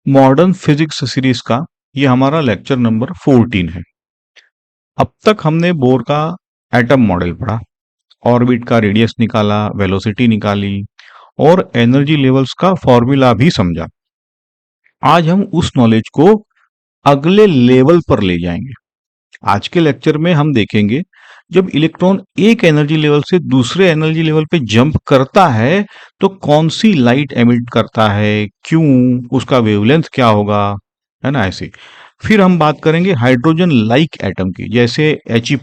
Modern physics series का ये हमारा लेक्चर नंबर 14 है। अब तक हमने बोर का एटम मॉडल पढ़ा, ऑर्बिट का रेडियस निकाला, वेलोसिटी निकाली और एनर्जी लेवल्स का फॉर्मूला भी समझा। आज हम उस नॉलेज को अगले लेवल पर ले जाएंगे। आज के लेक्चर में हम देखेंगे जब इलेक्ट्रॉन एक एनर्जी लेवल से दूसरे एनर्जी लेवल पे जंप करता है तो कौन सी लाइट एमिट करता है, क्यों, उसका वेवलेंथ क्या होगा, है ना। ऐसे फिर हम बात करेंगे हाइड्रोजन लाइक एटम की, जैसे He+,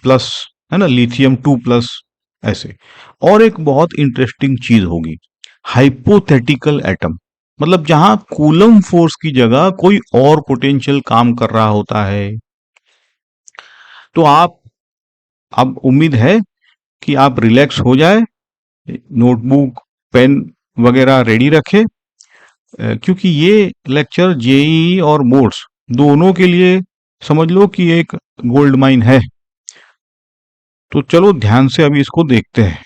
है ना, लिथियम 2+, ऐसे। और एक बहुत इंटरेस्टिंग चीज होगी, हाइपोथेटिकल एटम, मतलब जहां कूलम फोर्स की जगह कोई और पोटेंशियल काम कर रहा होता है। तो आप, अब उम्मीद है कि आप रिलैक्स हो जाए, नोटबुक, पेन वगैरह रेडी रखें, क्योंकि ये लेक्चर जेईई और बोर्ड्स दोनों के लिए समझ लो कि एक गोल्ड माइन है। तो चलो ध्यान से अभी इसको देखते हैं।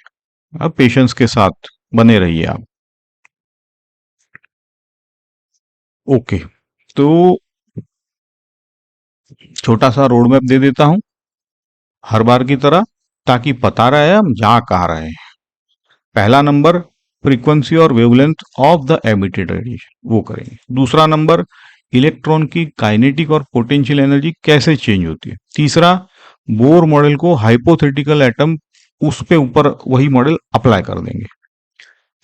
अब पेशेंस के साथ बने रहिए आप। ओके, तो छोटा सा रोड मैप दे देता हूं हर बार की तरह, ताकि पता रहे हम जा कहाँ रहे हैं। पहला नंबर फ्रीक्वेंसी और wavelength of the emitted radiation, वो करेंगे। दूसरा नंबर इलेक्ट्रॉन की काइनेटिक और पोटेंशियल एनर्जी कैसे चेंज होती है। तीसरा, बोर मॉडल को हाइपोथेटिकल एटम, उस पे ऊपर वही मॉडल अप्लाई कर देंगे।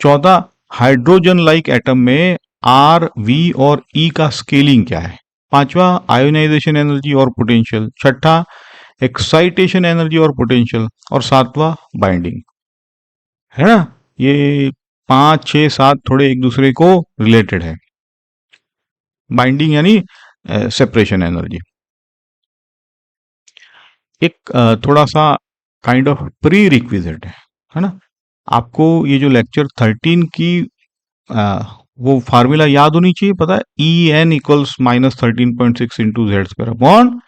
चौथा, हाइड्रोजन लाइक एटम में आर, वी और ई का स्केलिंग क्या है। पांचवा, आयोनाइजेशन एनर्जी और पोटेंशियल। छठा, एक्साइटेशन एनर्जी और पोटेंशियल। और सातवां, बाइंडिंग, है ना। ये 5, 6, 7 थोड़े एक दूसरे को रिलेटेड है। बाइंडिंग यानी सेपरेशन एनर्जी। एक थोड़ा सा काइंड ऑफ प्री रिक्विजिट है ना। आपको ये जो लेक्चर 13 की वो फार्मूला याद होनी चाहिए, पता है, En = -13.6 into Z square upon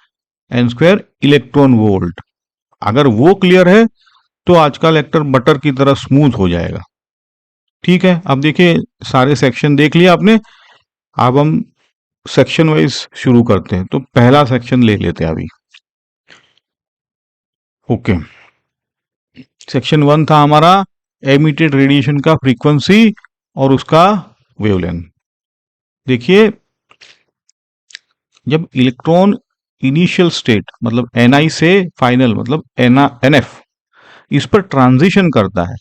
N square electron volt. अगर वो क्लियर है तो आज का लेक्चर बटर की तरह स्मूथ हो जाएगा। ठीक है, अब देखिए, सारे सेक्शन देख लिया आपने। अब हम सेक्शन वाइज शुरू करते हैं। तो पहला सेक्शन ले लेते हैं अभी। ओके, सेक्शन 1 था हमारा एमिटेड रेडिएशन का फ्रीक्वेंसी और उसका वेवलेंथ। देखिए, जब इलेक्ट्रॉन इनिशियल स्टेट मतलब Ni से फाइनल मतलब NF, इस पर ट्रांजिशन करता है,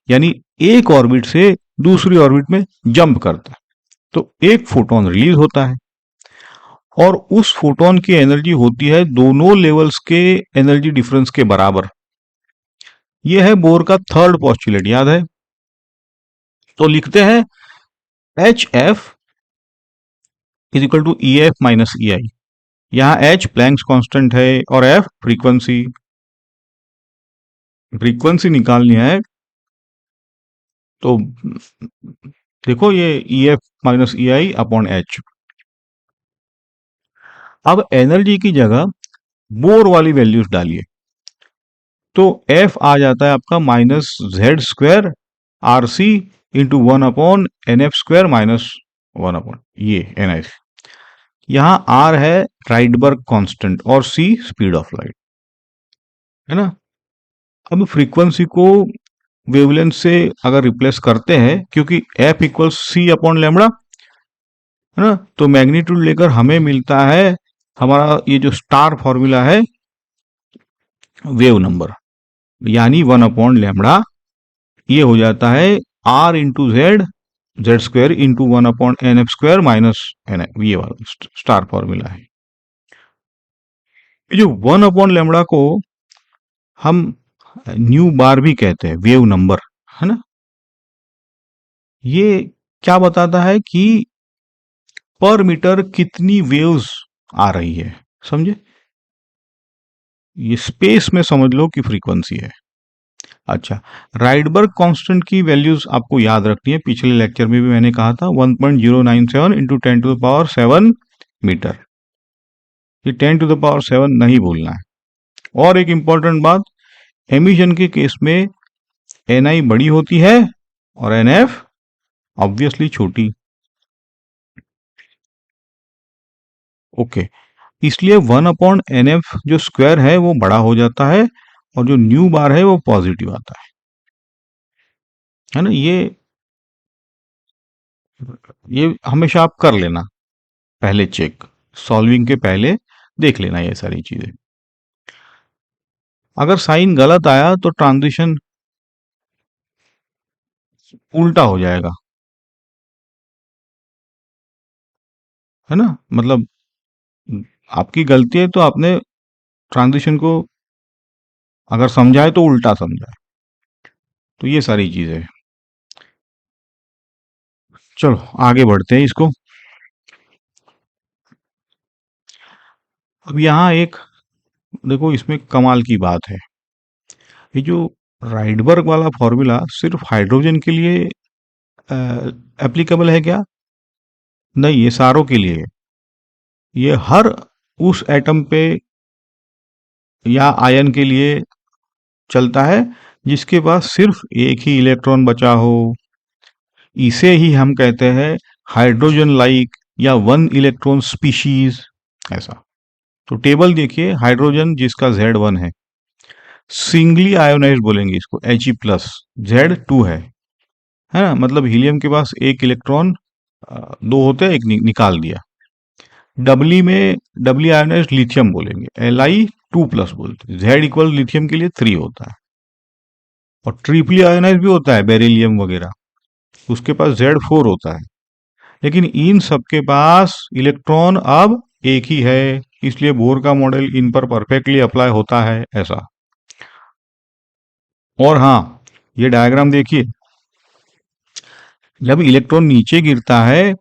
यानी एक ऑर्बिट से दूसरी ऑर्बिट में जंप करता है, तो एक फोटोन रिलीज होता है और उस फोटोन की एनर्जी होती है दोनों लेवल्स के एनर्जी डिफरेंस के बराबर। यह है बोर का थर्ड पॉस्टुलेट, याद है। तो लिखते हैं HF = EF - EI। यहां H प्लैंक्स कांस्टेंट है और F फ्रीक्वेंसी। फ्रीक्वेंसी निकालनी है तो देखो, ये EF - EI अपॉन H। अब एनर्जी की जगह बोर वाली वैल्यूज डालिए, तो F आ जाता है आपका -Z² RC × 1/NF² - 1 ये NI। यहां R है राइडबर्ग कांस्टेंट और C स्पीड ऑफ लाइट, है ना। अब फ्रीक्वेंसी को वेवलेंथ से अगर रिप्लेस करते हैं, क्योंकि F = C/λ, है ना, तो मैग्नीट्यूड लेकर हमें मिलता है हमारा ये जो स्टार फॉर्मूला है, वेव नंबर, यानी 1/λ। ये हो जाता है R × Z² × 1/NF² - NI। ये वाला स्टार फॉर्मूला है। ये जो 1/λ को हम न्यू बार भी कहते हैं, वेव नंबर, है ना। ये क्या बताता है कि पर मीटर कितनी वेव्स आ रही है, समझे। ये स्पेस में समझ लो कि फ्रीक्वेंसी है। अच्छा, राइडबर्ग कांस्टेंट की वैल्यूज आपको याद रखनी है, पिछले लेक्चर में भी मैंने कहा था 1.097 × 10⁷ मीटर। ये 10⁷ नहीं भूलना है। और एक इंपॉर्टेंट बात, एमिशन के केस में Ni बड़ी होती है और NF ऑब्वियसली छोटी। ओके, इसलिए 1/nf जो स्क्वायर है वो बड़ा हो जाता है और जो न्यू बार है वो पॉजिटिव आता है ना। ये हमेशा आप कर लेना, पहले चेक, सॉल्विंग के पहले देख लेना ये सारी चीजें। अगर साइन गलत आया तो ट्रांजिशन उल्टा हो जाएगा, है ना। मतलब आपकी गलती है तो आपने ट्रांजिशन को अगर समझा है तो उल्टा समझा है, तो ये सारी चीजें हैं। चलो आगे बढ़ते हैं इसको। अब यहाँ एक देखो, इसमें कमाल की बात है, ये जो राइडबर्ग वाला फॉर्मूला सिर्फ हाइड्रोजन के लिए एप्लीकेबल है क्या? नहीं, ये सारों के लिए है। ये हर उस एटम पे या आयन के लिए चलता है जिसके पास सिर्फ एक ही इलेक्ट्रॉन बचा हो। इसे ही हम कहते हैं हाइड्रोजन लाइक या वन इलेक्ट्रॉन स्पीशीज, ऐसा। तो टेबल देखिए, हाइड्रोजन जिसका Z1 है, सिंगली आयोनाइज बोलेंगे इसको, He+, Z2 है ना। मतलब हीलियम के पास एक इलेक्ट्रॉन, दो होते हैं, एक निकाल दिया। डबली में डबली आयोनाइज लिथियम बोलेंगे, Li2+ बोलते हैं। Z इक्वल लिथियम के लिए 3 होता है। और ट्रिपली आयोनाइज भी होता है, बेरिलियम वगैरह, उसके पास Z4 होता है। लेकिन इन सबके पास इलेक्ट्रॉन अब एक ही है, इसलिए बोर का मॉडल इन पर परफेक्टली अप्लाई होता है, ऐसा। और हाँ, ये डायग्राम देखिए, जब इलेक्ट्रॉन नीचे गिरता है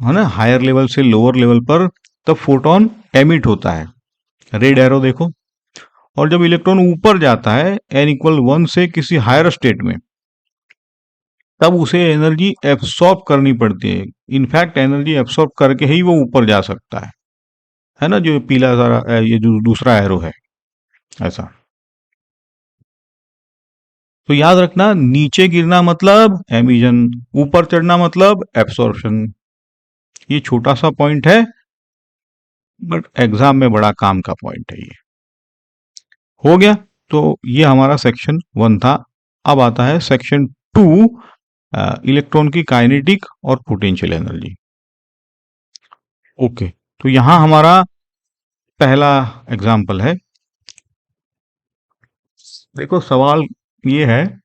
ना, हायर लेवल से लोअर लेवल पर, तब फोटोन एमिट होता है, रेड एरो देखो। और जब इलेक्ट्रॉन ऊपर जाता है n=1 से किसी हायर स्टेट में, तब उसे एनर्जी एब्सॉर्ब करनी पड़ती है। इनफैक्ट एनर्जी एब्सॉर्ब करके ही वो ऊपर जा सकता है ना। जो पीला सारा ये जो दूसरा एरो है, ऐसा। तो याद रखना, नीचे गिरना मतलब एमिशन, ऊपर चढ़ना मतलब एब्सॉर्प्शन। ये छोटा सा पॉइंट है, बट एग्जाम में बड़ा काम का पॉइंट है ये। हो गया, तो ये हमारा सेक्शन 1 था। अब आता है सेक्शन 2, इलेक्ट्रॉन की काइनेटिक और पोटेंशियल एनर्जी। ओके, तो यहां हमारा पहला एग्जाम्पल है। देखो सवाल ये है,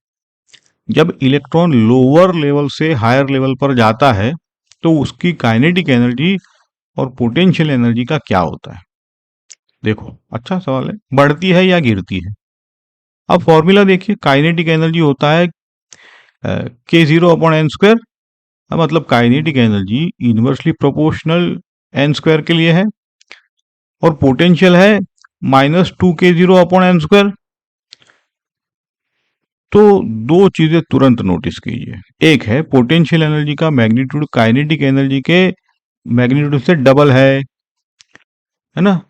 जब इलेक्ट्रॉन लोअर लेवल से हायर लेवल पर जाता है तो उसकी काइनेटिक एनर्जी और पोटेंशियल एनर्जी का क्या होता है। देखो अच्छा सवाल है, बढ़ती है या गिरती है। अब फॉर्मूला देखिए, काइनेटिक एनर्जी होता है K0/n²। मतलब kinetic energy inversely proportional n² के लिए है, और पोटेंशियल है -2k0/n²। तो दो चीजें तुरंत नोटिस कीजिए, एक है पोटेंशियल एनर्जी का मैग्नीट्यूड काइनेटिक एनर्जी के मैग्नीट्यूड से डबल है ना।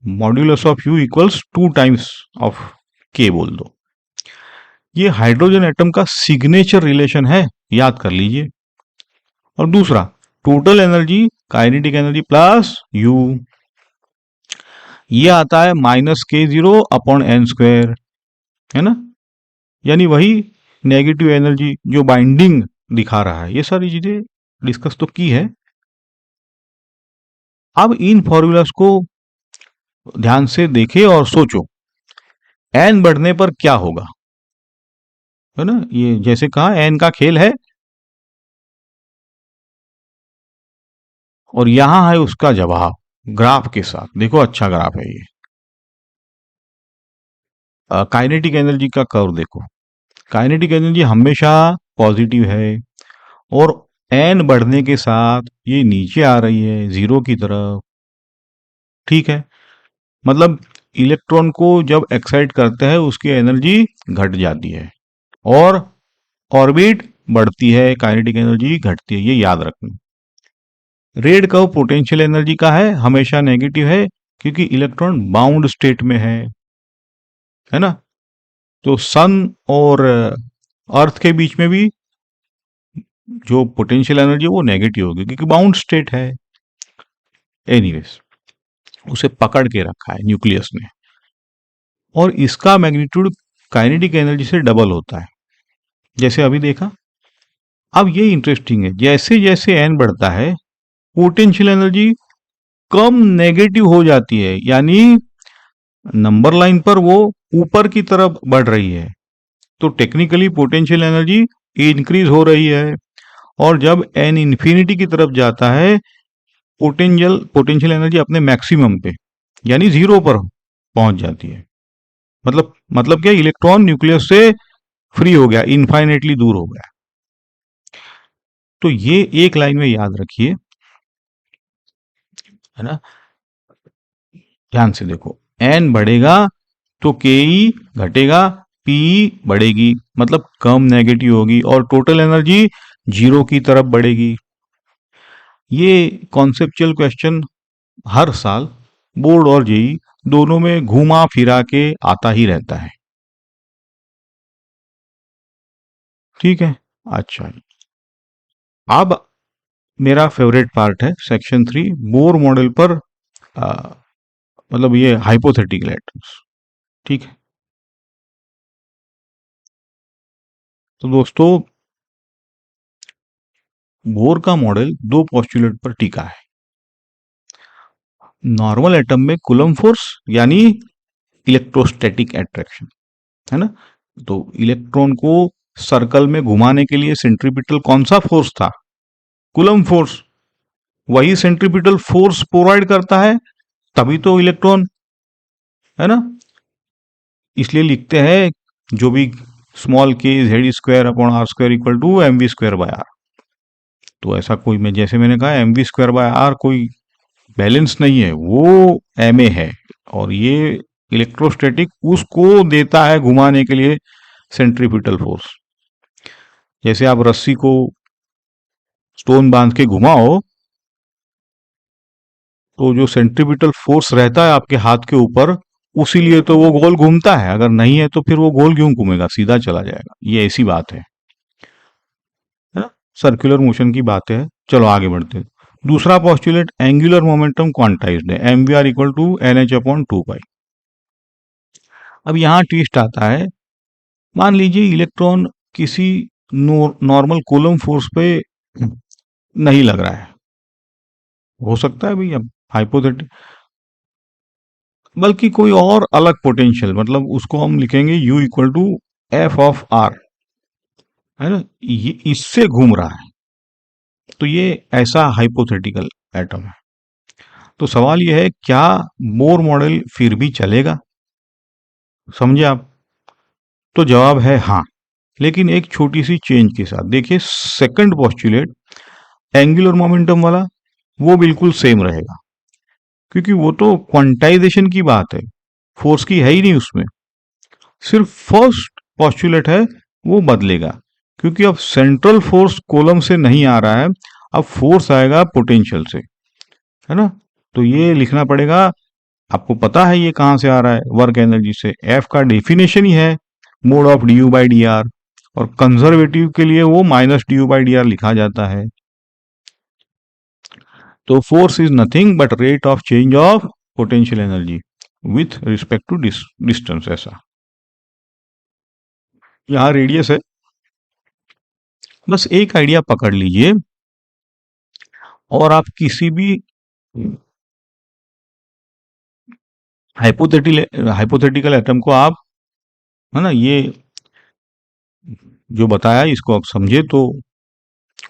Modulus of U equals 2 times of K बोल दो। ये हाइड्रोजन एटम का सिग्नेचर रिलेशन है, याद कर लीजिए। और दूसरा, total energy kinetic energy plus U, ये आता है -K0/n², है ना। यानी वही नेगेटिव एनर्जी जो बाइंडिंग दिखा रहा है। ये सारी चीजें डिस्कस तो की है। अब इन फॉर्मूलास को ध्यान से देखें और सोचो, एन बढ़ने पर क्या होगा, है ना। ये जैसे कहा, एन का खेल है, और यहां है उसका जवाब ग्राफ के साथ। देखो अच्छा ग्राफ है ये। काइनेटिक एनर्जी का कर्व देखो, काइनेटिक एनर्जी हमेशा पॉजिटिव है, और एन बढ़ने के साथ ये नीचे आ रही है जीरो की तरफ। ठीक है, मतलब इलेक्ट्रॉन को जब एक्साइट करते हैं उसकी एनर्जी घट जाती है, और ऑर्बिट बढ़ती है, काइनेटिक एनर्जी घटती है, ये याद रखना। रेड कर्व पोटेंशियल एनर्जी का है, हमेशा नेगेटिव है, क्योंकि इलेक्ट्रॉन बाउंड स्टेट में है ना। तो सन और अर्थ के बीच में भी जो पोटेंशियल एनर्जी है वो नेगेटिव होगी, क्योंकि बाउंड स्टेट है। एनीवेज, उसे पकड़ के रखा है न्यूक्लियस ने, और इसका मैग्नीट्यूड काइनेटिक एनर्जी से डबल होता है, जैसे अभी देखा। अब ये इंटरेस्टिंग है, जैसे जैसे एन बढ़ता है पोटेंशियल एनर्जी कम नेगेटिव हो जाती है, यानी नंबर लाइन पर वो ऊपर की तरफ बढ़ रही है, तो टेक्निकली पोटेंशियल एनर्जी इंक्रीज हो रही है। और जब एन इन्फिनिटी की तरफ जाता है पोटेंशियल एनर्जी अपने मैक्सिमम पे यानी जीरो पर पहुंच जाती है। मतलब क्या, इलेक्ट्रॉन न्यूक्लियस से फ्री हो गया, इनफाइनेटली दूर हो गया। तो ये एक लाइन में याद रखिए, है ना। ध्यान से देखो, एन बढ़ेगा तो के ई घटेगा, पी बढ़ेगी, मतलब कम नेगेटिव होगी, और टोटल एनर्जी जीरो की तरफ बढ़ेगी। ये कॉन्सेप्चुअल क्वेश्चन हर साल बोर्ड और जेई दोनों में घुमा फिरा के आता ही रहता है। ठीक है, अच्छा। अब मेरा फेवरेट पार्ट है सेक्शन 3, बोर मॉडल पर मतलब ये हाइपोथेटिकल एटम्स। ठीक है, तो दोस्तों बोर का मॉडल दो पोस्टुलेट पर टिका है। नॉर्मल एटम में कूलम फोर्स यानी इलेक्ट्रोस्टैटिक अट्रैक्शन, है ना। तो इलेक्ट्रॉन को सर्कल में घुमाने के लिए सेंट्रीपिटल कौन सा फोर्स था? Coulomb force. वही सेंट्रीपिटल फोर्स प्रोवाइड करता है, तभी तो इलेक्ट्रॉन, है ना। इसलिए लिखते हैं जो भी small k Z square upon r square equal to m v square by r. तो ऐसा कोई, मैं जैसे मैंने कहा m v square by r कोई बैलेंस नहीं है, वो एम ए है। और ये इलेक्ट्रोस्टैटिक उसको देता है घुमाने के लिए सेंट्रीपिटल फोर्स। जैसे आप रस्सी को स्टोन बांध के घुमाओ, तो जो सेंट्रीपिटल फोर्स रहता है आपके हाथ के ऊपर, उसी लिए तो वो गोल घूमता है। अगर नहीं है तो फिर वो गोल क्यों घूमेगा, सीधा चला जाएगा। ये ऐसी बात है ना। सर्कुलर मोशन की बात है। चलो आगे बढ़ते हैं। दूसरा पॉस्टुलेट, एंगुलर मोमेंटम क्वांटाइज्ड है, M we are equal to N H upon two pi. अब यहाँ ट्विस्ट आता है। मान लीजिए इलेक्ट्रॉन किसी नॉर्मल कूलम फोर्स पे नहीं लग रहा है, हो सकता है भाई, अब हाइपोथेटिक, बल्कि कोई और अलग पोटेंशियल, मतलब उसको हम लिखेंगे U equal to f of r, है ना, ये इससे घूम रहा है। तो ये ऐसा हाइपोथेटिकल एटम है। तो सवाल ये है, क्या बोर मॉडल फिर भी चलेगा? समझे आप? तो जवाब है हाँ, लेकिन एक छोटी सी चेंज के साथ। देखिए सेकंड पोस्टुलेट एंगुलर मोमेंटम वाला, वो बिल्कुल सेम रहेगा, क्योंकि वो तो क्वांटाइजेशन की बात है, फोर्स की है ही नहीं उसमें। सिर्फ फर्स्ट पॉस्टुलेट है वो बदलेगा, क्योंकि अब सेंट्रल फोर्स कॉलम से नहीं आ रहा है, अब फोर्स आएगा पोटेंशियल से, है ना। तो ये लिखना पड़ेगा। आपको पता है ये कहां से आ रहा है? वर्क एनर्जी से। एफ का डेफिनेशन ही है mod of d U by D r, और कंजर्वेटिव के लिए वो minus d U by D r लिखा जाता है। तो force is nothing but rate of change of potential energy with respect to distance. ऐसा यहाँ रेडियस है, बस एक आइडिया पकड़ लीजिए, और आप किसी भी हाइपोथेटिकल एटम को आप, है ना, ये जो बताया इसको आप समझे, तो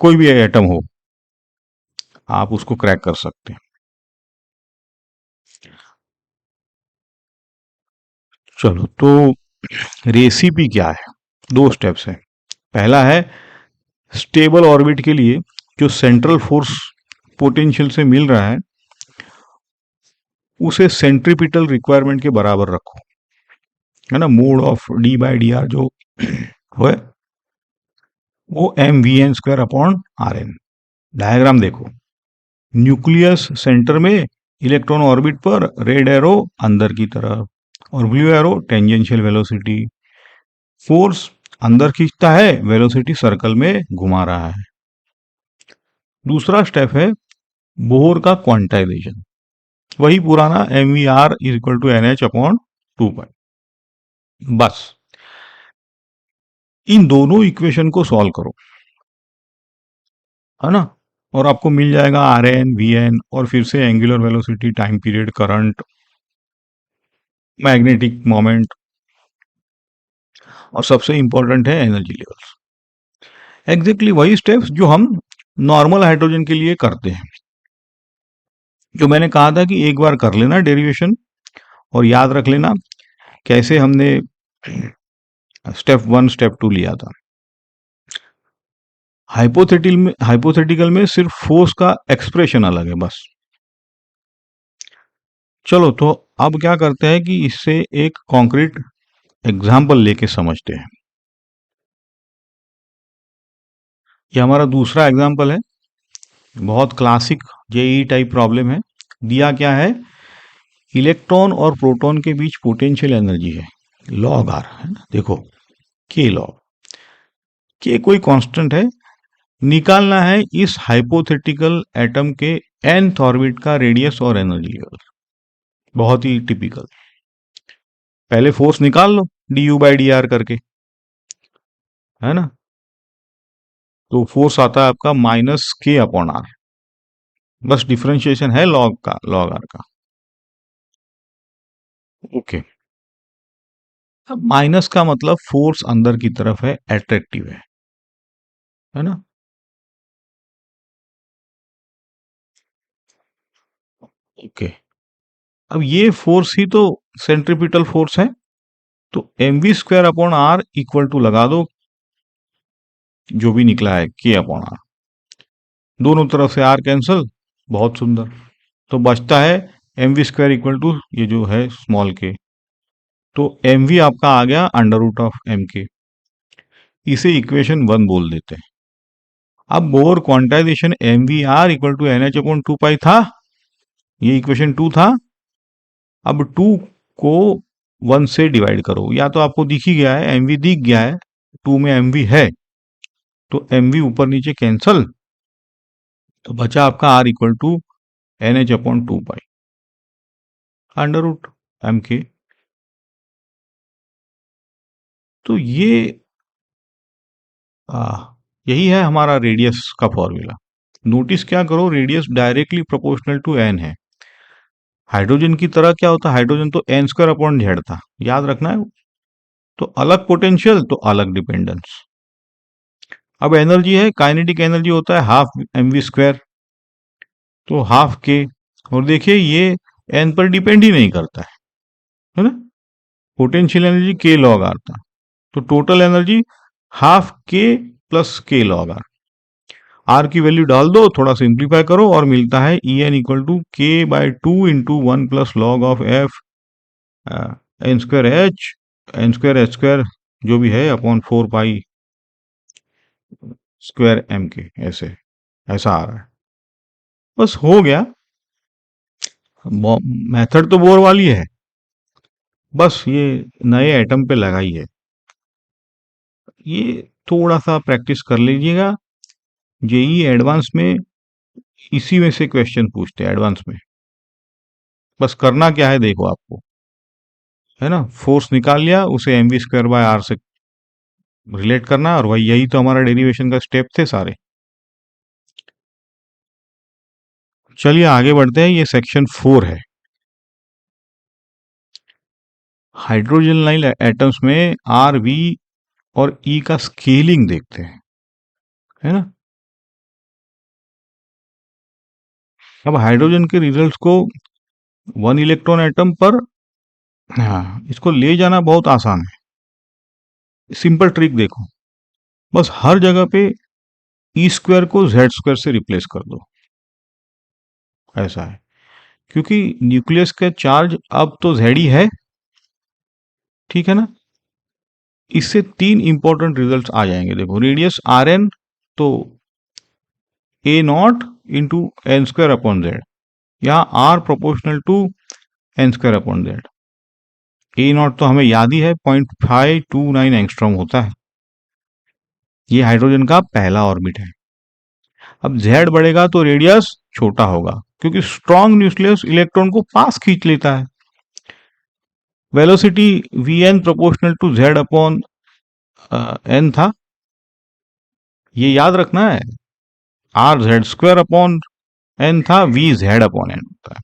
कोई भी एटम हो आप उसको क्रैक कर सकते हैं। चलो, तो रेसिपी क्या है? दो स्टेप्स है। पहला है स्टेबल ऑर्बिट के लिए जो सेंट्रल फोर्स पोटेंशियल से मिल रहा है उसे सेंट्रीपिटल रिक्वायरमेंट के बराबर रखो, है ना। Mod of d by D r जो है वो m v n square upon r n. Diagram देखो, न्यूक्लियस सेंटर में, इलेक्ट्रॉन ऑर्बिट पर, रेड एरो अंदर की तरफ और blue arrow tangential velocity. Force अंदर खींचता है, वेलोसिटी सर्कल में घुमा रहा है। दूसरा स्टेप है बोर का क्वांटाइजेशन। वही पुराना m we r is equal to N H upon 2 pi. बस इन दोनों इक्वेशन को सॉल्व करो, है ना, और आपको मिल जाएगा आर एन वी एन और फिर से angular velocity, time period, current, magnetic moment और सबसे इंपॉर्टेंट है एनर्जी लेवल्स। एग्जैक्टली वही स्टेप्स जो हम नॉर्मल हाइड्रोजन के लिए करते हैं, जो मैंने कहा था कि एक बार कर लेना डेरिवेशन और याद रख लेना कैसे हमने स्टेप 1 स्टेप 2 लिया था। हाइपोथेटिकल में सिर्फ फोर्स का एक्सप्रेशन अलग है बस। चलो तो अब क्या करते हैं कि इससे एक कॉन्क्रीट एग्जाम्पल लेके समझते हैं। ये हमारा दूसरा एग्जाम्पल है, बहुत क्लासिक जेई टाइप प्रॉब्लम है। दिया क्या है, इलेक्ट्रॉन और प्रोटॉन के बीच पोटेंशियल एनर्जी है लॉग आर, है ना, देखो के लॉग, के कोई कांस्टेंट है, निकालना है इस हाइपोथेटिकल एटम के nth ऑर्बिट का रेडियस और एनर्जी लेवल। बहुत ही टिपिकल। पहले फोर्स निकाल लो D U by D R करके, है ना, तो फोर्स आता है आपका माइनस के अपॉन आर। बस डिफरेंशिएशन है लॉग का, लॉग आर का। ओके, अब माइनस का मतलब फोर्स अंदर की तरफ है, एट्रैक्टिव है ना। ओके, अब ये फोर्स ही तो सेंट्रीपिटल फोर्स है, तो m v square upon r equal to लगा दो जो भी निकला है के अपॉन आर, दोनों तरफ से आर कैंसल, बहुत सुंदर। तो बचता है M v square equal to ये जो है स्मॉल के, तो एम वी आपका आ गया अंडर रूट ऑफ एम के। इसे इक्वेशन 1 बोल देते हैं। अब Bohr quantization m we are equal to N H upon 2 pi था, ये इक्वेशन 2 था। अब 2 को 1 से डिवाइड करो, या तो आपको दिख ही गया है, एम वी दिख गया है, 2 में एम वी है, तो एम वी ऊपर नीचे कैंसल, तो बचा आपका r equal to N H upon 2 pi under root m k. तो ये यही है हमारा रेडियस का फॉर्मूला। नोटिस क्या करो, radius directly proportional to n है। हाइड्रोजन की तरह क्या होता है, हाइड्रोजन तो एन स्क्वायर अपॉन जेड था, याद रखना है। तो अलग पोटेंशियल तो अलग डिपेंडेंस। अब एनर्जी है, काइनेटिक एनर्जी होता है हाफ एम वी स्क्वायर, तो हाफ के, और देखिए ये एन पर डिपेंड ही नहीं करता है ना, potential energy k log r था, तो total energy half k plus k log r. R की वैल्यू डाल दो, थोड़ा सिंप्लीफाई करो और मिलता है E N equal to k by 2 into 1 plus log of f n square h square जो भी है अपॉन 4 पाई स्क्वायर एम के, ऐसे ऐसा आ रहा है। बस हो गया, मेथड तो बोर वाली है, बस ये नए एटम पे लगाई है। ये थोड़ा सा प्रैक्टिस कर लीजिएगा, जेई एडवांस में इसी में से क्वेश्चन पूछते हैं एडवांस में। बस करना क्या है देखो आपको, है ना, फोर्स निकाल लिया, उसे m v square by r से रिलेट करना, और वही यही तो हमारा डेरिवेशन का स्टेप थे सारे। चलिए आगे बढ़ते हैं, ये सेक्शन 4 है। हाइड्रोजन लाइन एटम्स में आर वी और ई का स्केलिंग देखते हैं, है ना। अब हाइड्रोजन के रिजल्ट्स को 1 इलेक्ट्रॉन एटम पर, हाँ, इसको ले जाना बहुत आसान है। सिंपल ट्रिक देखो, बस हर जगह पे ई स्क्वायर को जेड स्क्वायर से रिप्लेस कर दो, ऐसा है, क्योंकि न्यूक्लियस का चार्ज अब तो जेड ही है, ठीक है ना। इससे 3 इंपॉर्टेंट रिजल्ट्स आ जाएंगे, देखो रेडियस आर एन, तो A naught into N square upon Z, यहाँ R proportional to N square upon Z. A naught तो हमें याद ही है 0.529 एंगस्ट्रॉम होता है, ये हाइड्रोजन का पहला ऑर्बिट है। अब जेड बढ़ेगा तो रेडियस छोटा होगा, क्योंकि स्ट्रॉन्ग न्यूक्लियस इलेक्ट्रॉन को पास खींच लेता है। Velocity v n proportional to Z upon n था, ये याद रखना है। R Z square upon n था, वी जेड अपॉन एन होता है।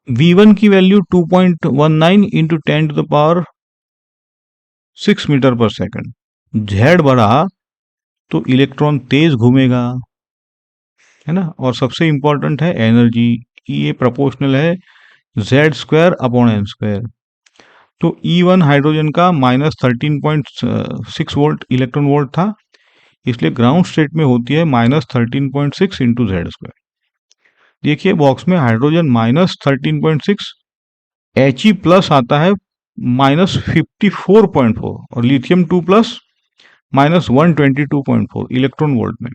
V1 की value 2.19 into 10 to the power 6 metre पर सेकंड। जेड बढ़ा तो इलेक्ट्रॉन तेज घूमेगा, है ना। और सबसे इंपॉर्टेंट है एनर्जी, ये प्रोपोर्शनल है Z square upon N square. तो E1 हाइड्रोजन का -13.6 वोल्ट इलेक्ट्रॉन वोल्ट था, इसलिए ग्राउंड स्टेट में होती है -13.6 इंटू जेड स्क्वायर। देखिए बॉक्स में हाइड्रोजन -13.6, He प्लस आता है -54.4 और लिथियम 2 प्लस -122.4 इलेक्ट्रॉन वोल्ट में।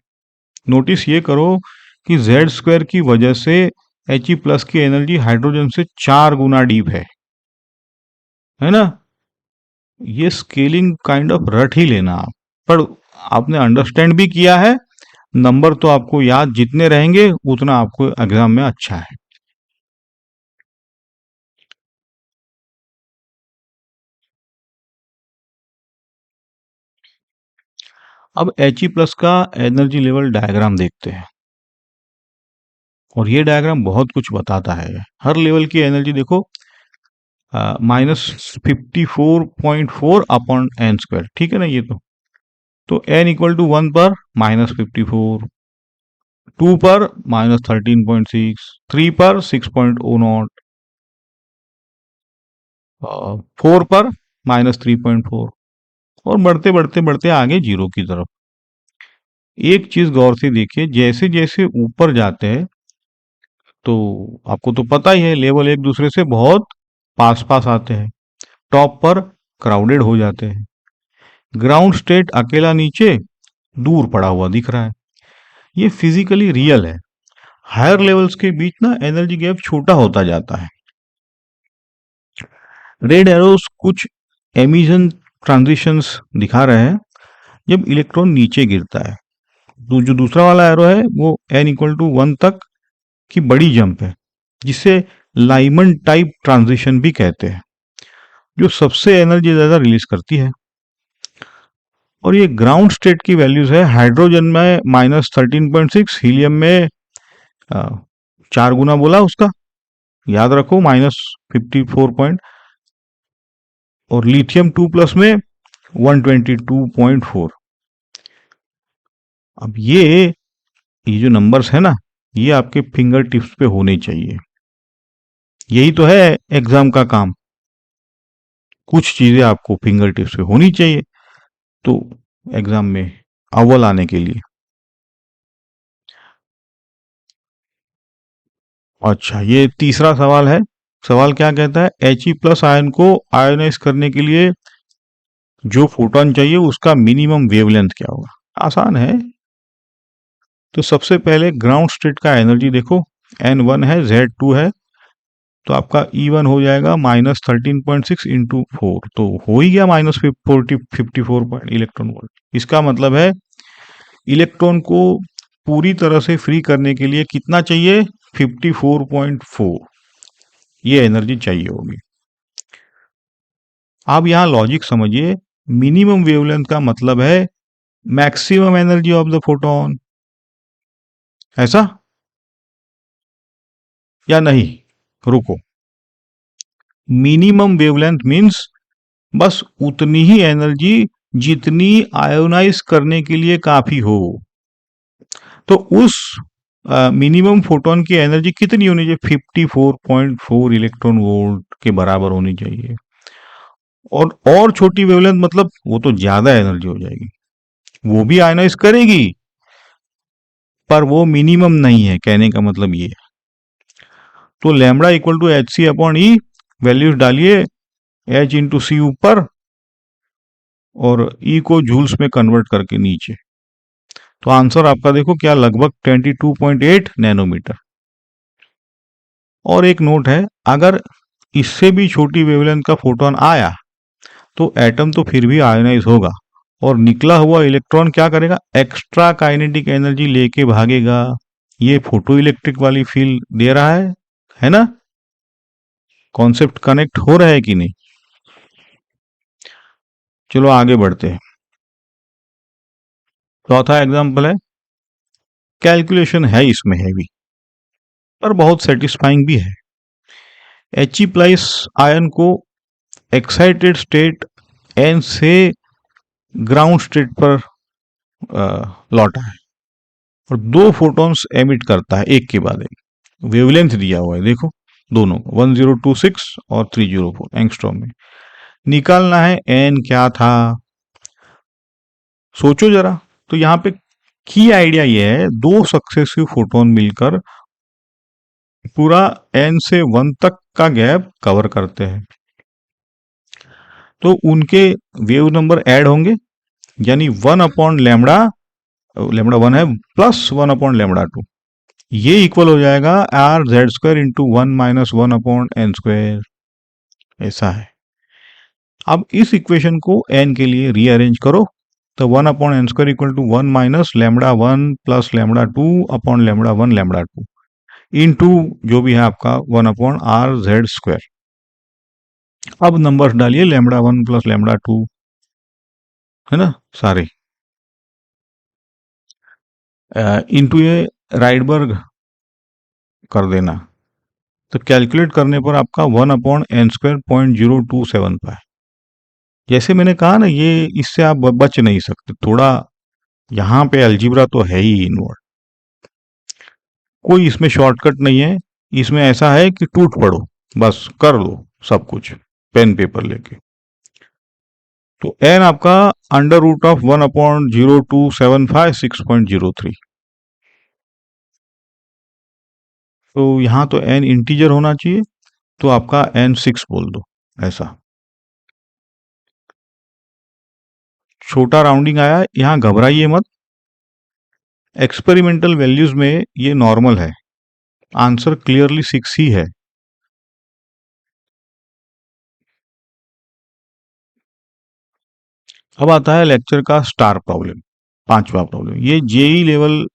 नोटिस ये करो कि जेड स्क्वायर की वजह से He प्लस की एनर्जी हाइड्रोजन से 4 गुना डीप है ना। ये स्केलिंग काइंड ऑफ रट ही लेना आप, पर आपने अंडरस्टैंड भी किया है। नंबर तो आपको याद जितने रहेंगे उतना आपको एग्जाम में अच्छा है। अब He प्लस का एनर्जी लेवल डायग्राम देखते हैं, और ये डायग्राम बहुत कुछ बताता है। हर लेवल की एनर्जी देखो, -54.4 अपॉन एन स्क्वायर, ठीक है ना। ये तो n इक्वल टू 1 पर -54, 2 पर -13.6, 3 पर 6.09, 4 पर -3.4, और बढ़ते बढ़ते बढ़ते आगे जीरो की तरफ। एक चीज गौर से देखिए, जैसे जैसे ऊपर जाते हैं तो आपको तो पता ही है लेवल एक दूसरे से बहुत पास पास आते हैं, टॉप पर क्राउडेड हो जाते हैं। ग्राउंड स्टेट अकेला नीचे दूर पड़ा हुआ दिख रहा है, ये फिजिकली रियल है। हायर लेवल्स के बीच ना एनर्जी गैप छोटा होता जाता है। रेड एरोस कुछ एमिशन ट्रांजिशंस दिखा रहे हैं जब इलेक्ट्रॉन नीचे गिरता है। तो जो दूसरा वाला एरो है वो n इक्वल टू 1 तक की बड़ी जंप है, जिसे लाइमन टाइप ट्रांजिशन भी कहते हैं, जो सबसे एनर्जी ज्यादा रिलीज करती है। और ये ग्राउंड स्टेट की वैल्यूज है। हाइड्रोजन में -13.6, हीलियम में 4 गुना बोला उसका, याद रखो -54 और लिथियम 2 प्लस में 122.4। अब ये जो नंबर्स है ना, ये आपके फिंगर टिप्स पे होने चाहिए। यही तो है एग्जाम का काम, कुछ चीजें आपको फिंगर टिप्स पे होनी चाहिए तो एग्जाम में अव्वल आने के लिए। अच्छा, ये तीसरा सवाल है। सवाल क्या कहता है, He प्लस आयन को आयोनाइज करने के लिए जो फोटोन चाहिए उसका मिनिमम वेवलेंथ क्या होगा। आसान है। तो सबसे पहले ग्राउंड स्टेट का एनर्जी देखो, N1 है, Z2 है, तो आपका E1 हो जाएगा -13.6 इंटू 4, तो हो ही गया -54 इलेक्ट्रॉन वोल्ट। इसका मतलब है इलेक्ट्रॉन को पूरी तरह से फ्री करने के लिए कितना चाहिए, 54.4, ये एनर्जी चाहिए होगी। आप यहां लॉजिक समझिए, मिनिमम वेवलेंथ का मतलब है maximum energy of the photon, ऐसा या नहीं। रुको, मिनिमम वेवलेंथ मीन्स बस उतनी ही एनर्जी जितनी आयोनाइज करने के लिए काफी हो। तो उस मिनिमम फोटोन की एनर्जी कितनी होनी चाहिए, 54.4 इलेक्ट्रॉन वोल्ट के बराबर होनी चाहिए। और छोटी वेवलेंथ मतलब वो तो ज्यादा एनर्जी हो जाएगी, वो भी आयोनाइज करेगी पर वो मिनिमम नहीं है, कहने का मतलब ये है। तो lambda equal to h c upon E, values डालिए, एच इंटू सी ऊपर और ई को जूल्स में कन्वर्ट करके नीचे। तो आंसर आपका देखो क्या, लगभग 22.8 नैनोमीटर। और एक नोट है, अगर इससे भी छोटी वेवलेंथ का फोटोन आया तो एटम तो फिर भी आयोनाइज होगा, और निकला हुआ इलेक्ट्रॉन क्या करेगा, एक्स्ट्रा काइनेटिक एनर्जी लेके भागेगा। ये फोटो इलेक्ट्रिक वाली फील दे रहा है ना? कॉन्सेप्ट कनेक्ट हो रहा है कि नहीं? चलो आगे बढ़ते हैं। चौथा एग्जाम्पल है, कैलकुलेशन है इसमें हैवी पर बहुत सेटिस्फाइंग भी है। एच प्लस आयन को एक्साइटेड स्टेट एन से ग्राउंड स्टेट पर लौटा है और दो फोटॉन्स एमिट करता है एक के बाद एक। वेवलेंथ दिया हुआ है देखो, दोनों 1026 और 304 एंगस्ट्रॉम में। निकालना है एन क्या था, सोचो जरा। तो यहाँ पे की आइडिया ये है, दो सक्सेसिव फोटोन मिलकर पूरा एन से 1 तक का गैप कवर करते हैं, तो उनके वेव नंबर ऐड होंगे, यानी 1 अपॉन लैम्डा, लैम्डा 1 है, प्लस 1 अपॉन लैम्डा 2, ये इक्वल हो जाएगा R Z square into 1 minus 1 upon N square. ऐसा है। अब इस इक्वेशन को एन के लिए रीअरेंज करो, तो 1 upon N square equal to 1 minus lambda 1 plus lambda 2 upon lambda 1 lambda 2 into जो भी है आपका 1 अपॉन आर जेड स्क्वायर। अब नंबर्स डालिए, लैम्डा 1 प्लस लैम्डा 2 है ना सारे, इनटू ये राइडबर्ग कर देना, तो कैलकुलेट करने पर आपका 1 अपॉन एन स्क्वायर 0.027 पाए। जैसे मैंने कहा ना, ये इससे आप बच नहीं सकते, थोड़ा यहाँ पे अलजीब्रा तो है ही इन्वॉल्व, कोई इसमें शॉर्टकट नहीं है। इसमें ऐसा है कि टूट पड़ो, बस कर दो सब कुछ पेन पेपर लेके। तो एन आपका अंडर रूट ऑफ 1 अपॉन 0275 6.03। तो यहाँ तो एन इंटीजर होना चाहिए, तो आपका एन 6 बोल दो। ऐसा छोटा राउंडिंग आया, यहाँ घबराइए मत, एक्सपेरिमेंटल वैल्यूज में ये नॉर्मल है, आंसर क्लियरली 6 ही है। अब आता है लेक्चर का स्टार प्रॉब्लम, पांचवा प्रॉब्लम। ये जेई लेवल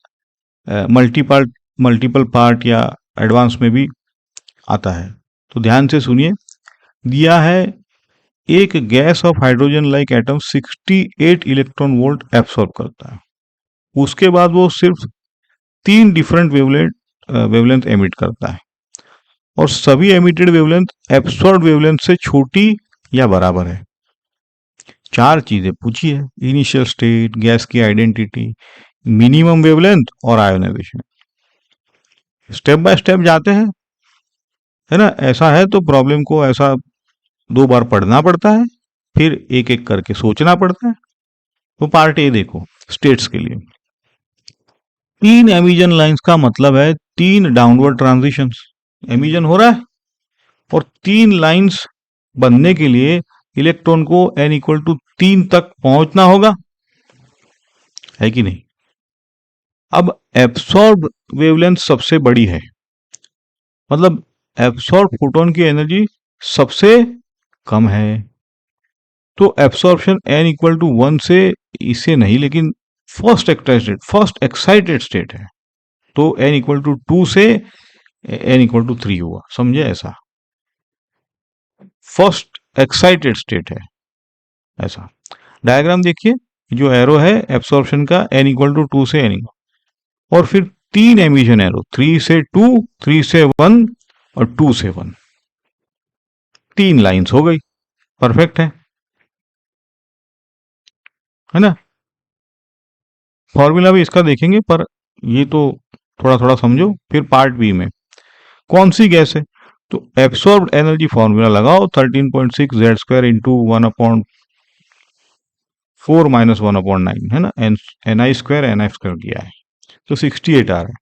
मल्टीपल पार्ट या एडवांस में भी आता है, तो ध्यान से सुनिए। दिया है एक gas off hydrogen like atom 68 electron volt absorb करता है, उसके बाद वो सिर्फ 3 डिफरेंट वेवलेंथ एमिट करता है, और सभी एमिटेड वेवलेंथ एब्सॉर्ब वेवलेंथ से छोटी या बराबर है। 4 चीजें पूछी है, इनिशियल स्टेट, गैस की आइडेंटिटी, मिनिमम वेवलेंथ और आयोनाइजेशन। स्टेप बाय स्टेप जाते हैं, है ना? ऐसा है तो प्रॉब्लम को ऐसा 2 बार पढ़ना पड़ता है, फिर एक एक करके सोचना पड़ता है। तो पार्ट ए देखो, स्टेट्स के लिए 3 एमिजन लाइंस का मतलब है 3 डाउनवर्ड ट्रांजिशंस एमिजन हो रहा है, और 3 लाइंस बनने के लिए इलेक्ट्रॉन को n इक्वल टू 3 तक पहुंचना होगा, है कि नहीं? अब एब्सॉर्ब वेवलेंथ सबसे बड़ी है, मतलब एब्सॉर्ब फोटोन की एनर्जी सबसे कम है, तो एब्सॉर्प्शन n इक्वल टू 1 से, इसे नहीं, लेकिन फर्स्ट एक्साइटेड स्टेट है, तो n इक्वल टू 2 से n इक्वल टू 3 हुआ, समझे? ऐसा फर्स्ट एक्साइटेड स्टेट है। ऐसा डायग्राम देखिए, जो एरो है एब्सॉर्प्शन का, n इक्वल टू 2 से n, और फिर 3 एमिशन एरो, 3 से 2, 3 से 1 और 2 से 1, 3 लाइंस हो गई, परफेक्ट है ना? फॉर्मूला भी इसका देखेंगे, पर ये तो थोड़ा थोड़ा समझो। फिर पार्ट बी में कौन सी गैस है, तो एब्सॉर्ब्ड एनर्जी फॉर्मूला लगाओ, 13.6 जेड स्क्वायर इंटू 1/4 माइनस 1/9, है ना? एन आई स्क्वायर दिया है, तो 68 आ रहा है।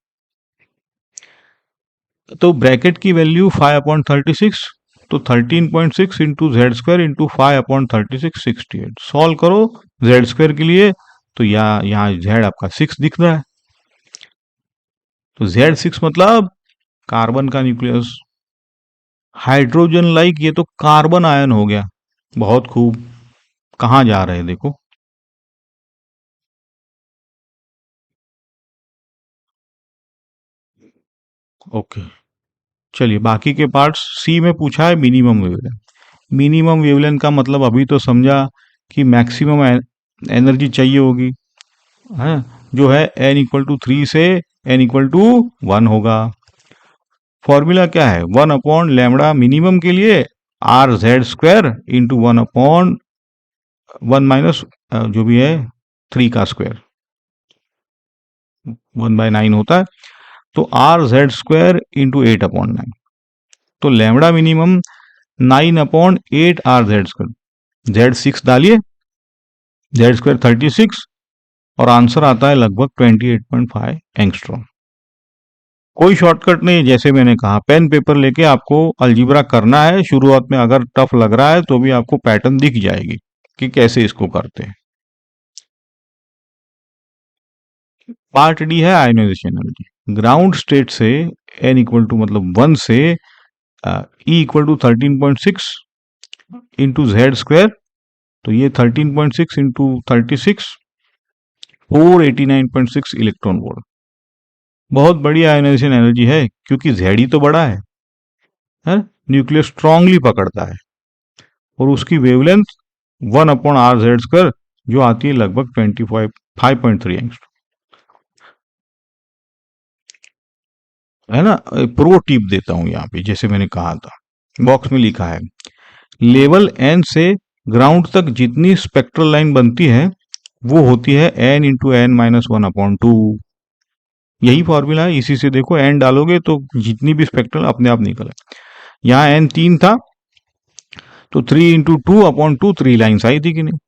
तो ब्रैकेट की वैल्यू 5/36, तो 13.6 into Z square into 5/36 68। Solve करो जेड स्क्वायर के लिए, तो यहाँ जेड आपका 6 दिख रहा है, तो जेड 6 मतलब कार्बन का न्यूक्लियस। हाइड्रोजन लाइक, ये तो कार्बन आयन हो गया। बहुत खूब, कहाँ जा रहे हैं देखो, ओके, चलिए बाकी के पार्ट्स। सी में पूछा है मिनिमम वेवलेंथ। मिनिमम वेवलेंथ का मतलब अभी तो समझा कि मैक्सिमम एनर्जी चाहिए होगी, है, जो है n इक्वल टू 3 से n इक्वल टू 1 होगा। फॉर्मूला क्या है? 1/λ मिनिमम के लिए आर जेड स्क्वायर इंटू 1/1 जो भी है 3 का स्क्वायर, 1/9 होता है। तो आर जेड स्क्वायर इंटू 8/9, तो lambda minimum 9/8 are Z square. Z 6 डालिए, जेड स्क्वायर 36, और आंसर आता है लगभग 28.5 एंगस्ट्रॉम। कोई शॉर्टकट नहीं, जैसे मैंने कहा पेन पेपर लेके आपको अलजीब्रा करना है। शुरुआत में अगर टफ लग रहा है तो भी आपको पैटर्न दिख जाएगी कि कैसे इसको करते हैं। पार्ट डी है आयोनाइजेशन एनर्जी। ग्राउंड स्टेट से एन इक्वल टू मतलब 1 से E equal to 13.6 into Z square, तो ये 13.6 इंटू 36, 489.6 इलेक्ट्रॉन वोल्ट। बहुत बड़ी आयोनाइजेशन एनर्जी है क्योंकि जेड ही तो बड़ा है, न्यूक्लियस स्ट्रांगली पकड़ता है, और उसकी वेवलेंथ 1/r/z² जो आती है लगभग 5.3 एंगस्ट्रॉम, है ना। प्रो टिप देता हूं यहाँ पे, जैसे मैंने कहा था बॉक्स में लिखा है, लेवल एन से ग्राउंड तक जितनी स्पेक्ट्रल लाइन बनती है वो होती है n इंटू एन माइनस 1/2। यही फॉर्मूला है, इसी से देखो n डालोगे तो जितनी भी स्पेक्ट्रल अपने आप निकले। यहाँ n 3 था तो 3 इंटू 2/2 3 लाइन्स आई थी कि नहीं।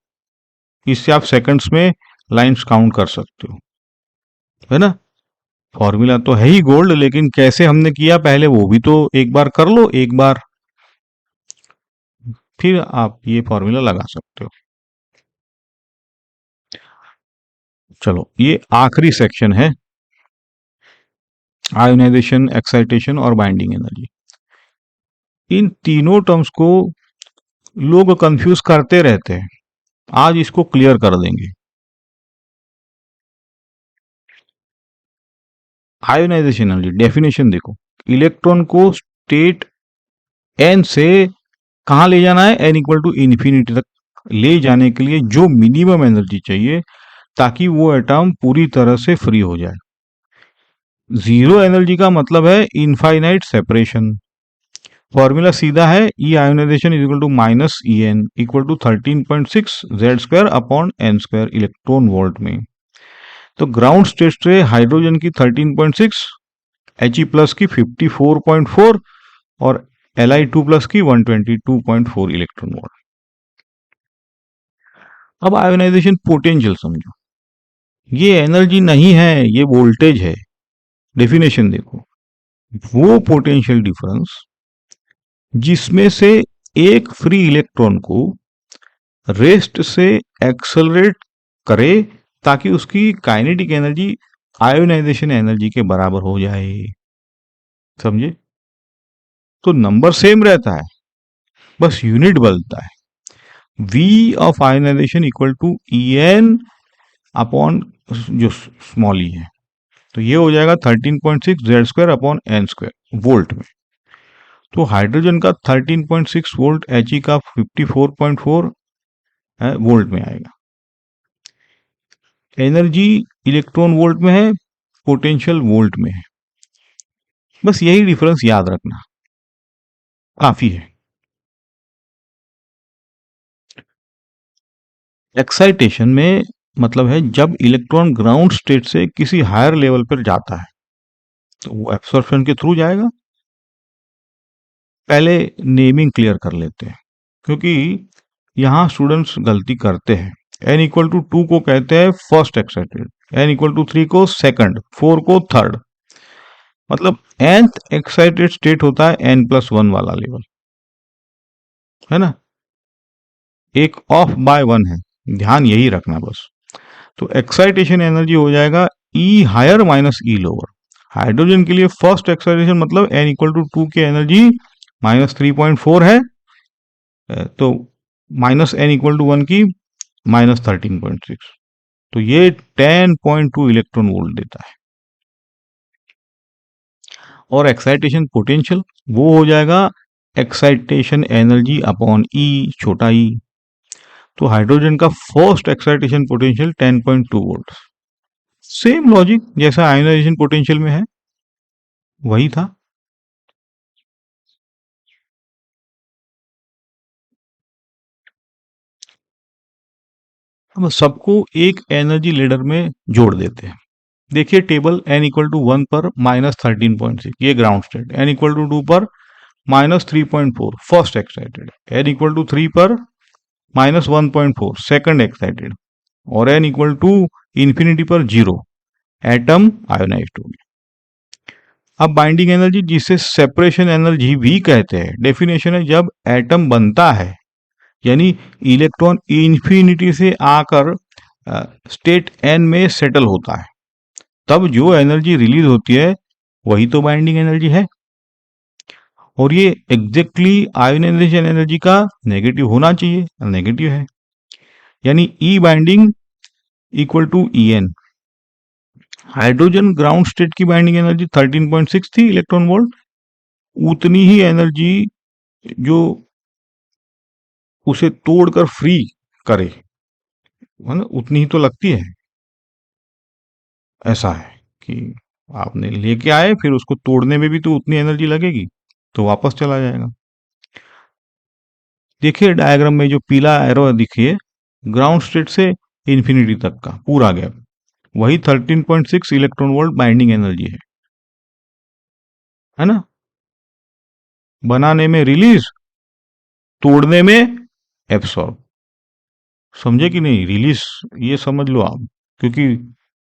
इससे आप सेकंड्स में लाइंस काउंट कर सकते हो, है ना। फॉर्मूला तो है ही गोल्ड, लेकिन कैसे हमने किया पहले वो भी तो एक बार कर लो, एक बार फिर आप ये फॉर्मूला लगा सकते हो। चलो ये आखिरी सेक्शन है, आयोनाइजेशन, एक्साइटेशन और बाइंडिंग एनर्जी। इन तीनों टर्म्स को लोग कंफ्यूज करते रहते हैं, आज इसको क्लियर कर देंगे। आयोनाइजेशन एनर्जी डेफिनेशन देखो, इलेक्ट्रॉन को स्टेट एन से कहां ले जाना है? एन इक्वल टू इन्फिनिटी तक ले जाने के लिए जो मिनिमम एनर्जी चाहिए ताकि वो एटम पूरी तरह से फ्री हो जाए। जीरो एनर्जी का मतलब है इनफाइनाइट सेपरेशन। फॉर्मूला सीधा है, E ionization is equal to minus E N equal to 13.6 Z square upon N square electron volt में। तो ग्राउंड स्टेट से हाइड्रोजन की 13.6, He प्लस की 54.4 और Li2 प्लस की 122.4 इलेक्ट्रॉन वोल्ट। अब आयोनाइजेशन पोटेंशियल समझो, ये एनर्जी नहीं है, ये वोल्टेज है। डेफिनेशन देखो, वो पोटेंशियल डिफरेंस जिसमें से एक फ्री इलेक्ट्रॉन को रेस्ट से एक्सेलरेट करे ताकि उसकी काइनेटिक एनर्जी आयोनाइजेशन एनर्जी के बराबर हो जाए, समझे। तो नंबर सेम रहता है, बस यूनिट बदलता है। V of ionization equal to E n upon जो स्मॉल ई है, तो ये हो जाएगा 13.6 Z square upon N square volt में। तो हाइड्रोजन का 13.6 वोल्ट, He का 54.4 वोल्ट में आएगा। एनर्जी इलेक्ट्रॉन वोल्ट में है, पोटेंशियल वोल्ट में है। बस यही डिफरेंस याद रखना काफी है। एक्साइटेशन में मतलब है जब इलेक्ट्रॉन ग्राउंड स्टेट से किसी हायर लेवल पर जाता है तो वो एब्सॉर्प्शन के थ्रू जाएगा। पहले नेमिंग क्लियर कर लेते हैं क्योंकि यहाँ स्टूडेंट्स गलती करते हैं। n इक्वल टू 2 को कहते हैं first excited, n equal to 3 को सेकंड, 4 को थर्ड। मतलब nth एक्साइटेड स्टेट होता है n+1 वाला लेवल, है ना। एक ऑफ बाय 1 है, ध्यान यही रखना बस। तो एक्साइटेशन एनर्जी हो जाएगा E higher minus E lower. Hydrogen के लिए फर्स्ट एक्साइटेशन मतलब n इक्वल टू 2 की एनर्जी -3.4 है, तो माइनस n इक्वल टू 1 की -13.6, तो ये 10.2 इलेक्ट्रॉन वोल्ट देता है। और एक्साइटेशन पोटेंशियल वो हो जाएगा एक्साइटेशन एनर्जी अपॉन ई, छोटा ई। तो हाइड्रोजन का first excitation potential 10.2 volt. Same logic जैसा आयोनाइजेशन पोटेंशियल में है वही था। अब सबको एक एनर्जी लेडर में जोड़ देते हैं। देखिए टेबल n इक्वल टू 1 पर -13.6 ये ground state, n equal to 2 पर -3.4 first excited, n equal to 3 पर -1.4 सेकंड एक्साइटेड, और n इक्वल टू इंफिनिटी पर 0 एटम आयोनाइज्ड हो गया। अब बाइंडिंग एनर्जी जिसे सेपरेशन एनर्जी भी कहते हैं, डेफिनेशन है जब एटम बनता है यानी इलेक्ट्रॉन इंफिनिटी से आकर स्टेट एन में सेटल होता है, तब जो एनर्जी रिलीज होती है वही तो बाइंडिंग एनर्जी है। और ये एग्जैक्टली आयोनाइजेशन एनर्जी का नेगेटिव होना चाहिए, नेगेटिव है, यानी E binding equal to E N. Hydrogen ground state की बाइंडिंग एनर्जी 13.6 थी इलेक्ट्रॉन वोल्ट, उतनी ही एनर्जी जो उसे तोड़कर फ्री करे, है ना, उतनी ही तो लगती है। ऐसा है कि आपने लेके आए फिर उसको तोड़ने में भी तो उतनी एनर्जी लगेगी, तो वापस चला जाएगा। देखिए डायग्राम में जो पीला एरो दिखिए, ग्राउंड स्टेट से इंफिनिटी तक का पूरा गैप, वही 13.6 इलेक्ट्रॉन वोल्ट बाइंडिंग एनर्जी है ना। बनाने में रिलीज, तोड़ने में एब्सॉर्ब। समझे कि नहीं? रिलीज ये समझ लो आप, क्योंकि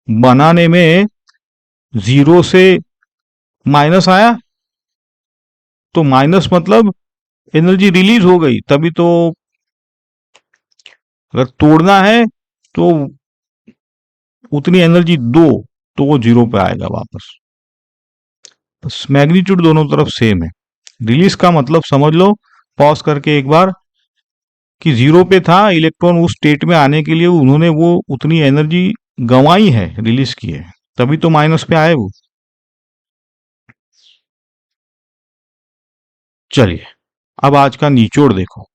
बनाने में 0 से माइनस आया तो माइनस मतलब एनर्जी रिलीज हो गई, तभी तो। अगर तोड़ना है तो उतनी एनर्जी दो तो वो 0 पे आएगा वापस। बस मैग्नीट्यूड दोनों तरफ सेम है। रिलीज का मतलब समझ लो, पॉज करके एक बार, कि 0 पे था इलेक्ट्रॉन, उस स्टेट में आने के लिए उन्होंने वो उतनी एनर्जी गंवाई है, रिलीज की है, तभी तो माइनस पे आए वो। चलिए अब आज का निचोड़ देखो,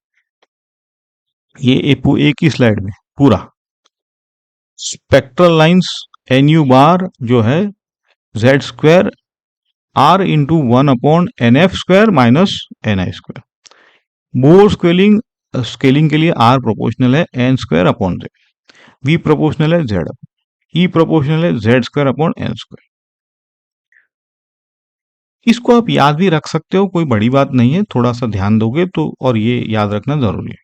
ये एक ही स्लाइड में पूरा स्पेक्ट्रल लाइंस NU बार जो है Z square R into 1/NF² minus NI²। Bore scaling के लिए R प्रोपोर्शनल है N² Z, V प्रोपोर्शनल है Z, E प्रोपोर्शनल है Z² इसको आप याद भी रख सकते हो, कोई बड़ी बात नहीं है, थोड़ा सा ध्यान दोगे तो, और ये याद रखना जरूरी है।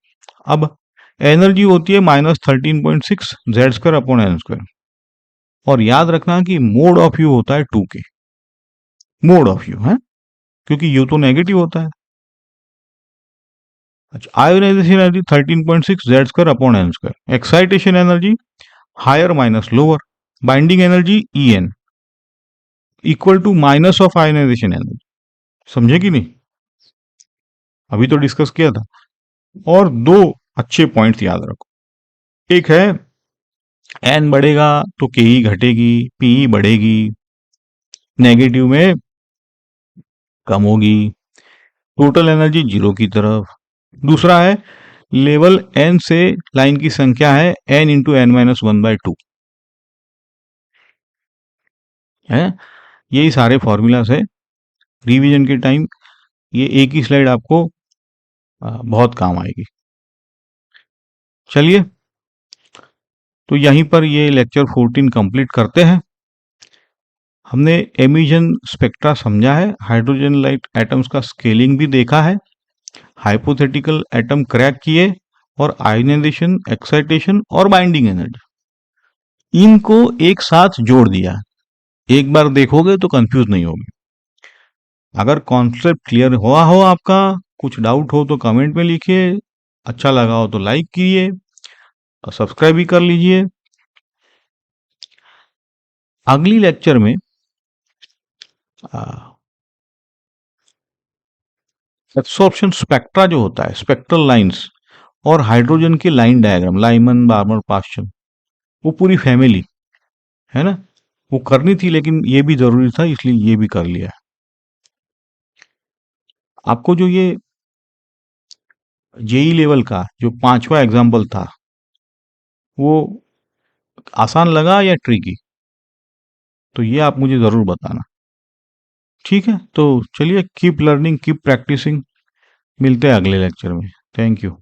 अब एनर्जी होती है -13.6 Z²/N², और याद रखना कि मोड ऑफ यू होता है 2k, मोड ऑफ यू है, क्योंकि यू तो नेगेटिव होता है। अच्छा, ionization energy 13.6 Z²/N², excitation energy higher minus lower, binding energy En equal to minus of ionization energy. समझे कि नहीं? अभी तो डिस्कस किया था। और दो अच्छे पॉइंट्स याद रखो, एक है एन बढ़ेगा तो के ई घटेगी, पीई बढ़ेगी, नेगेटिव में कम होगी, टोटल एनर्जी 0 की तरफ। दूसरा है लेवल एन से लाइन की संख्या है n इंटू n-1/2 है। यही सारे फॉर्मूलाज है, रिवीजन के टाइम ये एक ही स्लाइड आपको बहुत काम आएगी। चलिए तो यहीं पर ये लेक्चर 14 कंप्लीट करते हैं। हमने एमिशन स्पेक्ट्रा समझा है, हाइड्रोजन लाइट एटम्स का स्केलिंग भी देखा है, हाइपोथेटिकल एटम क्रैक किए, और आयोनाइजेशन, एक्साइटेशन और बाइंडिंग एनर्जी, इनको एक साथ जोड़ दिया। एक बार देखोगे तो कंफ्यूज नहीं होगे। अगर कॉन्सेप्ट क्लियर हुआ हो आपका, कुछ डाउट हो तो कमेंट में लिखिए, अच्छा लगा हो तो लाइक कीजिए और सब्सक्राइब भी कर लीजिए। अगली लेक्चर में एब्सॉर्प्शन स्पेक्ट्रा जो होता है, स्पेक्ट्रल लाइंस, और हाइड्रोजन की line diagram, Lyman, Barmer, Paschen, वो पूरी फैमिली है ना, वो करनी थी लेकिन ये भी जरूरी था इसलिए ये भी कर लिया। आपको जो ये जेई लेवल का जो 5वां एग्जाम्पल था, वो आसान लगा या ट्रिकी? तो ये आप मुझे ज़रूर बताना। ठीक है, तो चलिए, कीप लर्निंग, कीप प्रैक्टिसिंग। मिलते हैं अगले लेक्चर में। Thank you.